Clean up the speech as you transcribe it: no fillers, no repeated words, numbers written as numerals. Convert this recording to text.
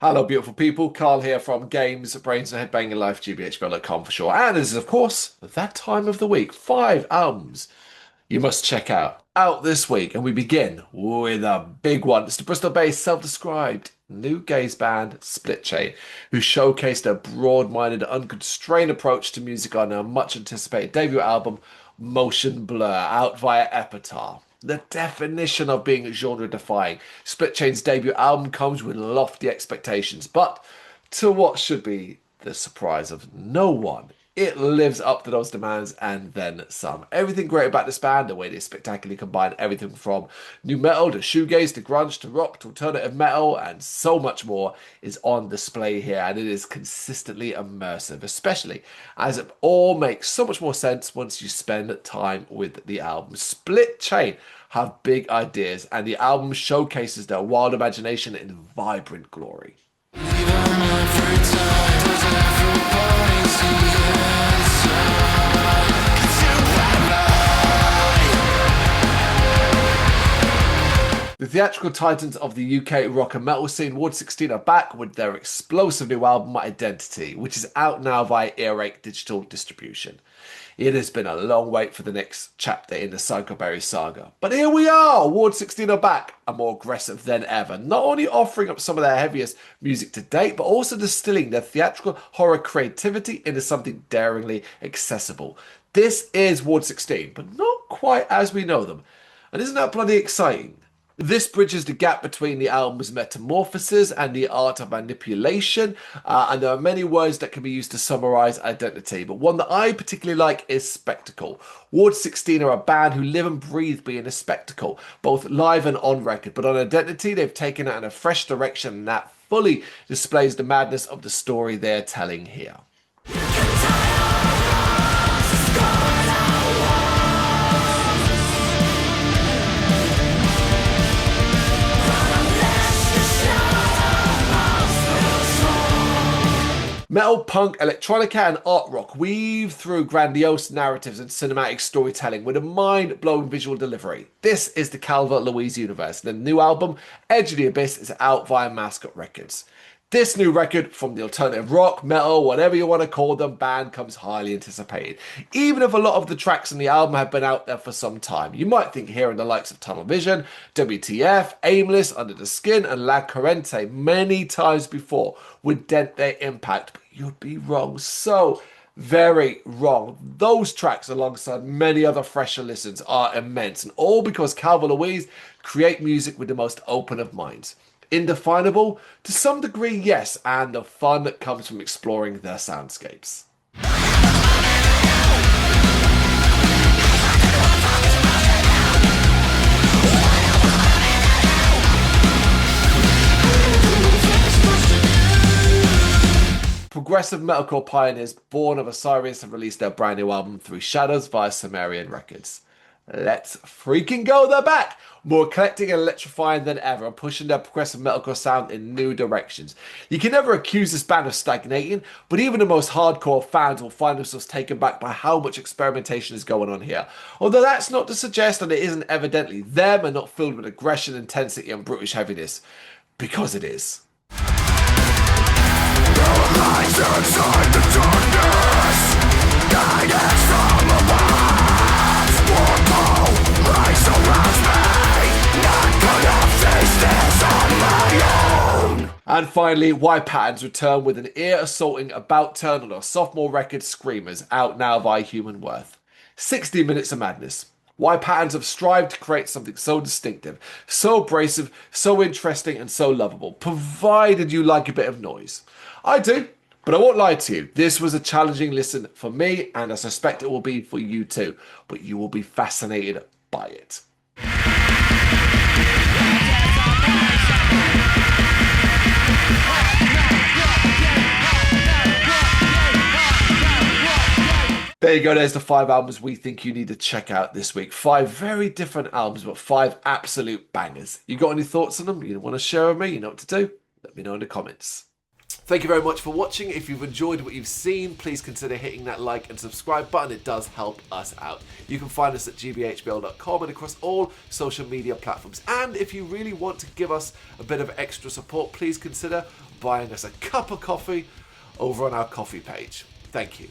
Hello, beautiful people. Carl here from Brrraaains A Head-Banging Life, gbhblofficial for sure. And this is, of course, that time of the week. 5 albums you must check out this week. And we begin with a big one. It's the Bristol-based, self-described new gaze band Split Chain, who showcased a broad-minded, unconstrained approach to music on their much-anticipated debut album, Motion Blur, out via Epitaph. The definition of being genre-defying. Split Chain's debut album comes with lofty expectations, but to what should be the surprise of no one, it lives up to those demands and then some. Everything great about this band, the way they spectacularly combine everything from new metal to shoegaze to grunge to rock to alternative metal and so much more, is on display here, and it is consistently immersive, especially as it all makes so much more sense once you spend time with the album. Split Chain have big ideas, and the album showcases their wild imagination in vibrant glory. The theatrical titans of the UK rock and metal scene, Ward 16, are back with their explosive new album Identity, which is out now via Earache digital distribution. It has been a long wait for the next chapter in the Psychoberry saga. But here we are! Ward 16 are back, and more aggressive than ever. Not only offering up some of their heaviest music to date, but also distilling their theatrical horror creativity into something daringly accessible. This is Ward 16, but not quite as we know them. And isn't that bloody exciting? This bridges the gap between the album's metamorphoses and the art of manipulation, and there are many words that can be used to summarize Identity, but one that I particularly like is spectacle. Ward 16 are a band who live and breathe being a spectacle, both live and on record, but on Identity they've taken it in a fresh direction, and that fully displays the madness of the story they're telling here. Metal, punk, electronica and art rock weave through grandiose narratives and cinematic storytelling with a mind-blowing visual delivery. This is the Calvert-Lewis universe, and the new album, Edge of the Abyss, is out via Mascot Records. This new record from the alternative rock, metal, whatever you want to call them, band comes highly anticipated. Even if a lot of the tracks on the album have been out there for some time, you might think hearing the likes of Tunnel Vision, WTF, Aimless, Under the Skin and La Corrente many times before would dent their impact, but you'd be wrong. So very wrong. Those tracks, alongside many other fresher listens, are immense, and all because Calvert-Lewis create music with the most open of minds. Indefinable? To some degree, yes, and the fun that comes from exploring their soundscapes. Progressive metalcore pioneers born of Osiris have released their brand new album Through Shadows via Sumerian Records. Let's freaking go, they're back! More eclectic and electrifying than ever, and pushing their progressive metalcore sound in new directions. You can never accuse this band of stagnating, but even the most hardcore fans will find themselves taken back by how much experimentation is going on here. Although that's not to suggest that it isn't evidently them and not filled with aggression, intensity and brutish heaviness. Because it is. Lights inside the darkness, guidance from above. Light surrounds me, not gonna face this on my own. And finally, Y Patterns return with an ear-assaulting about turn on their sophomore record Screamers, out now via Human Worth. 60 minutes of madness. Y Patterns have strived to create something so distinctive, so abrasive, so interesting and so lovable, provided you like a bit of noise. I do. But I won't lie to you, this was a challenging listen for me, and I suspect it will be for you too, but you will be fascinated by it. There you go, there's the 5 albums we think you need to check out this week. 5 very different albums, but 5 absolute bangers. You got any thoughts on them? You want to share with me? You know what to do? Let me know in the comments. Thank you very much for watching. If you've enjoyed what you've seen, please consider hitting that like and subscribe button. It does help us out. You can find us at gbhbl.com and across all social media platforms. And if you really want to give us a bit of extra support, please consider buying us a cup of coffee over on our coffee page. Thank you.